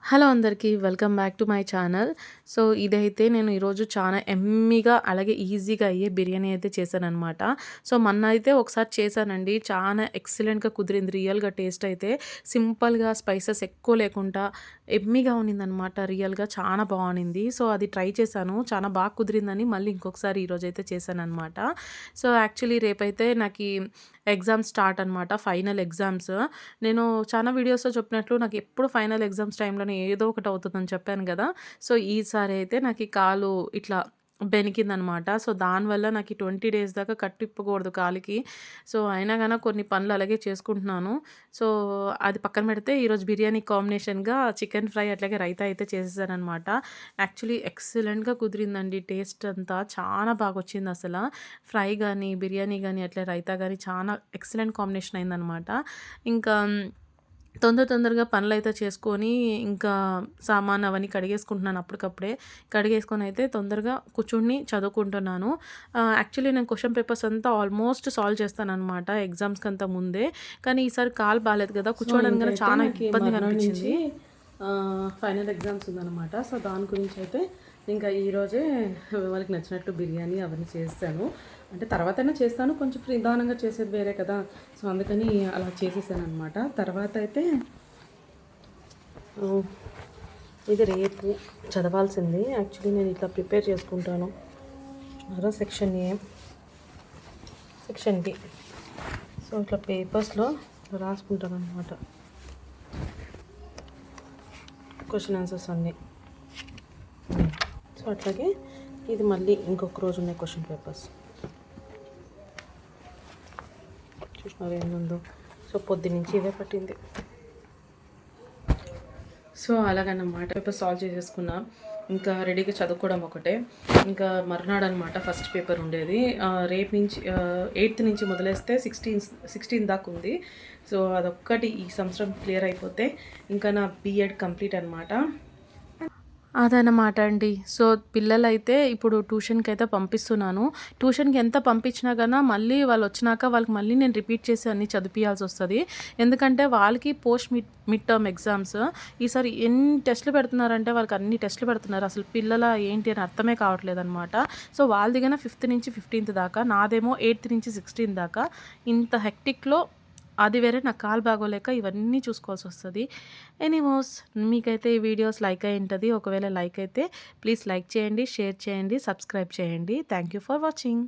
Hello అందరికీ welcome back to my channel. So, ఇదైతే నేను ఈరోజు చాలా యమ్మీగా అలాగే ఈజీగా అయ్యే బిర్యానీ అయితే చేశాననమాట. సో, మొన్న అయితే ఒకసారి చేశానండి. చాలా ఎక్సలెంట్‌గా కుదిరింది. రియల్‌గా టేస్ట్ అయితే సింపుల్‌గా స్పైసెస్ ఎక్కువ లేకుండా యమ్మీగా ఉన్నిందనమాట. రియల్‌గా చాలా బావునింది. సో, అది ట్రై చేశాను. చాలా బాగా కుదిరిందని మళ్ళీ ఇంకొకసారి ఈరోజైతే చేశాననమాట. సో, యాక్చువల్లీ రేపైతే నాకీ ఎగ్జామ్స్ స్టార్ట్ అనమాట. Final exams. నేను చాలా వీడియోస్‌లో చెప్పినట్లు నాకెప్పుడు ఫైనల్ ఎగ్జామ్స్ టైంలోనే ఏదో ఒకటి అవుతుందని చెప్పాను గదా! సో, ఈసారి అయితే నాకీ కాలు ఇట్లా బెనికిందనమాట. సో, దానివల్ల నాకీ 20 డేస్ దాకా కట్టిప్పకూడదు కాలికి. సో, అయినా గాన కొన్ని పనులు అలాగే చేసుకుంటున్నాను. సో, అది పక్కన పెడితే ఈరోజు బిర్యానీ కాంబినేషన్‌గా చికెన్ ఫ్రై అట్లాగే రైతా అయితే చేసేసాననమాట. యాక్చువల్లీ ఎక్సలెంట్‌గా కుదిరిందండి టేస్ట్ అంతా. చాలా బాగొచ్చిందసల. ఫ్రై గానీ, బిర్యానీ గానీ, అట్లా రైతా గానీ చాలా ఎక్సలెంట్ కాంబినేషన్ అయిందనమాట. ఇంకా తొందరగా పనులైతే చేసుకొని, ఇంకా సామాను అవన్నీ కడిగేసుకుంటున్నాను అప్పటికప్పుడే. కడిగేసుకొనైతే తొందరగా కూర్చొని చదువుకుంటున్నాను. యాక్చువల్లీ నేను క్వెషన్ పేపర్స్ అంతా ఆల్మోస్ట్ సాల్వ్ చేస్తాననమాట ఎగ్జామ్స్‌కంతా ముందే. కానీ ఈసారి కాలు బాలేదు కదా! సో, కూర్చోవడానికి గూడా ఇంకైతే చాలా నాకీ ఇబ్బందిగా మర్నాడు నుంచి అనిపిచ్చింది. ఫైనల్ ఎగ్జామ్స్ ఉందనమాట. సో, దాని గురించయితే ఇంకా ఈరోజే వాళ్ళకి నచ్చినట్లు బిర్యానీ అవన్నీ చేసేసాను. అంటే తర్వాతైనా చేస్తాను. కొంచెం నిదానంగా చేసేది వేరే కదా! సో, అందుకని అలా చేసేసాననమాట. తర్వాతయితే ఆహ్, ఇది రేపు చదవాల్సింది. యాక్చువల్లీ నేను ఇట్లా ప్రిపేర్ చేసుకుంటాను. Section A, section B. So, ఇట్లా పేపర్స్‌లో రాసుకుంటాననమాట. క్వెషన్ ఆన్సర్స్ అన్నీ. సో, అట్లాగే ఇది మళ్ళీ ఇంకొక రోజు ఉన్నాయి క్వెషన్ పేపర్స్. చూసినారు ఏముందో. సో, పొద్దున్నుంచి ఇదే పట్టింది. సో, అలాగనమాట పేపర్ సాల్వ్ చేసేసుకున్నా. ఇంకా రెడీగా చదువుకోవడం ఒకటే. ఇంకా మర్నాడనమాట ఫస్ట్ పేపర్ ఉండేది. రేపు నుంచి 8th నుంచి మొదలేస్తే 16 దాకా ఉంది. సో, అదొక్కటి ఈ సంవత్సరం క్లియర్ అయిపోతే ఇంకా నా బీఎడ్ కంప్లీట్ అనమాట. అదనమాట అండి. సో, పిల్లలైతే ఇప్పుడు ట్యూషన్‌కైతే పంపిస్తున్నాను. ట్యూషన్‌కి ఎంత పంపించినా గాన మళ్ళీ వాళ్ళొచ్చినాక వాళ్ళకి మళ్ళీ నేను రిపీట్ చేసి అన్నీ చదివిపియాల్సొస్తది. ఎందుకంటే వాళ్ళకి పోస్ట్ మిడ్ టర్మ్ ఎగ్జామ్స్. ఈసారి ఎన్ని టెస్టులు పెడుతున్నారంటే వాళ్ళకి అన్ని టెస్టులు పెడుతున్నారు. అసలు పిల్లల ఏంటి అని అర్థమే కావట్లేదనమాట. సో, వాళ్ళది గాన 5th నుంచి 15th దాకా, నాదేమో 8th నుంచి 16 దాకా. ఇంత హెక్టిక్‌లో అది వేరే నాకు కాలు బాగోలేక ఇవన్నీ చూసుకోవాల్సొస్తది. ఎనీమోస్ మీకైతే ఈ వీడియోస్ లైక్ అయ్యుంటది. ఒకవేళ లైక్ అయితే ప్లీజ్ లైక్ చేయండి, షేర్ చేయండి, సబ్స్క్రైబ్ చేయండి. Thank you for watching.